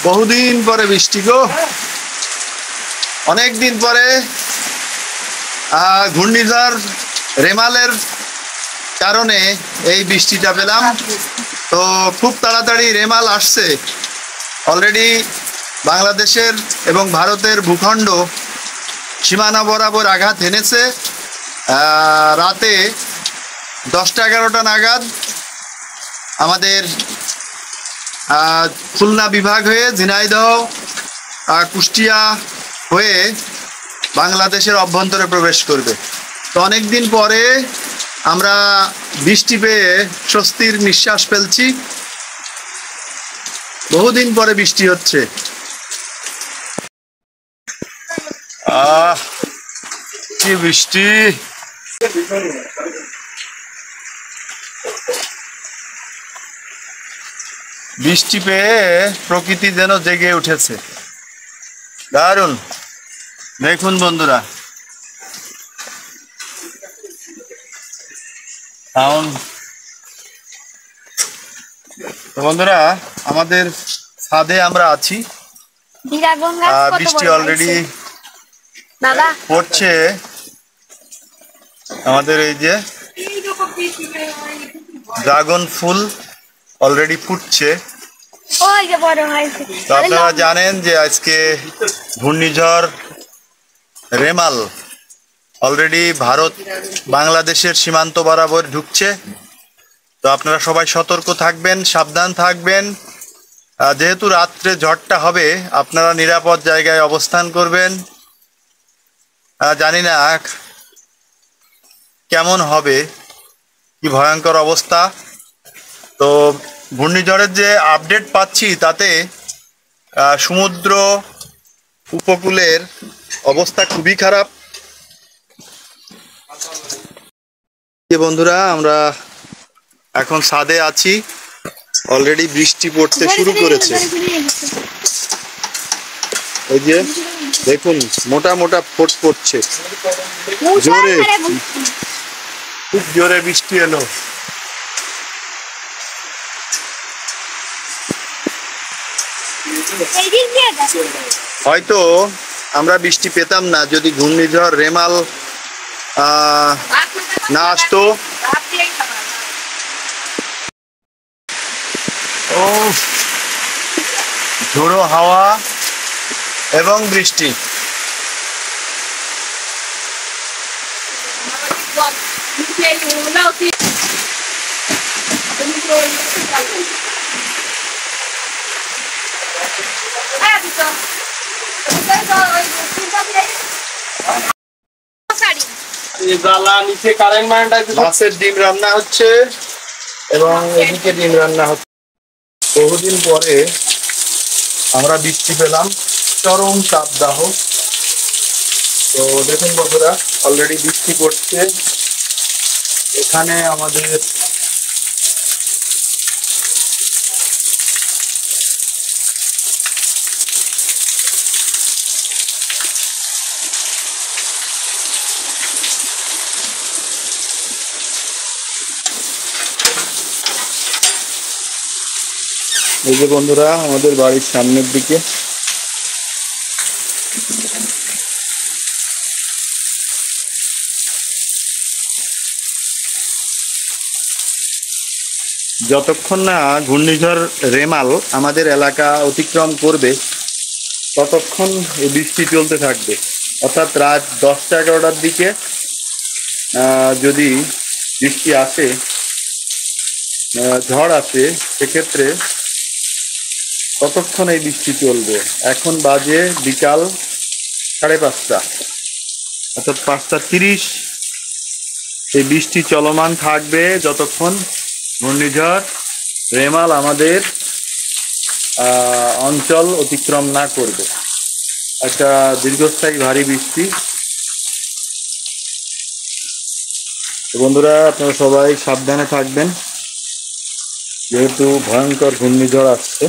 বহুদিন পরে বৃষ্টি গো, অনেক দিন পরে ঘূর্ণিঝড় রেমালের কারণে এই বৃষ্টিটা পেলাম। তো খুব তাড়াতাড়ি রেমাল আসছে। অলরেডি বাংলাদেশের এবং ভারতের ভূখণ্ড সীমানা বরাবর আঘাত হেনেছে। রাতে 10টা-11টা নাগাদ আমাদের খুলনা বিভাগ হয়ে ঝিনাইদহ কুষ্টিয়া হয়ে বাংলাদেশের অভ্যন্তরে প্রবেশ করবে। তো অনেকদিন পরে আমরা বৃষ্টি পেয়ে স্বস্তির নিঃশ্বাস ফেলছি। বহুদিন পরে বৃষ্টি হচ্ছে। কি বৃষ্টি! বৃষ্টি পেয়ে প্রকৃতি যেন জেগে উঠেছে। দারুণ! দেখুন বন্ধুরা, বন্ধুরা আমাদের ছাদে আমরা আছি। বৃষ্টি অলরেডি পড়ছে। আমাদের এই যে ড্রাগন ফুল অলরেডি ফুটছে। তো আপনারা জানেন যে আজকে ঘূর্ণিঝড় রেমাল অলরেডি ভারত বাংলাদেশের সীমান্ত বরাবর ঢুকছে। তো আপনারা সবাই সতর্ক থাকবেন, সাবধান থাকবেন। যেহেতু রাত্রে ঝড়টা হবে, আপনারা নিরাপদ জায়গায় অবস্থান করবেন। জানি না কেমন হবে, কি ভয়ঙ্কর অবস্থা। তো ঘূর্ণিঝড়ের যে আপডেট পাচ্ছি তাতে সমুদ্র উপকূলের অবস্থা খুবই খারাপ। বন্ধুরা আমরা এখন ছাদে আছি। অলরেডি বৃষ্টি পড়তে শুরু করেছে। এই যে দেখুন, মোটা মোটা ফোঁট পড়ছে। জোরে, খুব জোরে বৃষ্টি এলো। হয়তো আমরা বৃষ্টি পেতাম না যদি ঘূর্ণিঝড় রেমাল না আসতো। ও ঝোড়ো হাওয়া এবং বৃষ্টি। মাছের ডিম রান্না হচ্ছে এবং এদিকে ডিম রান্না হচ্ছে। বহুদিন পরে আমরা বৃষ্টি পেলাম, চরম তাপদাহ। তো দেখুন বন্ধুরা, অলরেডি বৃষ্টি পড়ছে। এখানে আমাদের এই যে বন্ধুরা আমাদের বাড়ির সামনের দিকে যতক্ষণ না ঘূর্ণিঝড় রেমাল আমাদের এলাকা অতিক্রম করবে ততক্ষণ এই বৃষ্টি চলতে থাকবে। অর্থাৎ রাত 10টা-11টার দিকে যদি বৃষ্টি আসে, ঝড় আসে, সেক্ষেত্রে ততক্ষণ এই বৃষ্টি চলবে। এখন বাজে বিকাল 5:30, অর্থাৎ 5:30। এই বৃষ্টি চলমান থাকবে যতক্ষণ ঘূর্ণিঝড় রেমাল আমাদের অঞ্চল অতিক্রম না করবে। একটা দীর্ঘস্থায়ী ভারী বৃষ্টি। বন্ধুরা আপনারা সবাই সাবধানে থাকবেন, যেহেতু ভয়ঙ্কর ঘূর্ণিঝড় আসছে।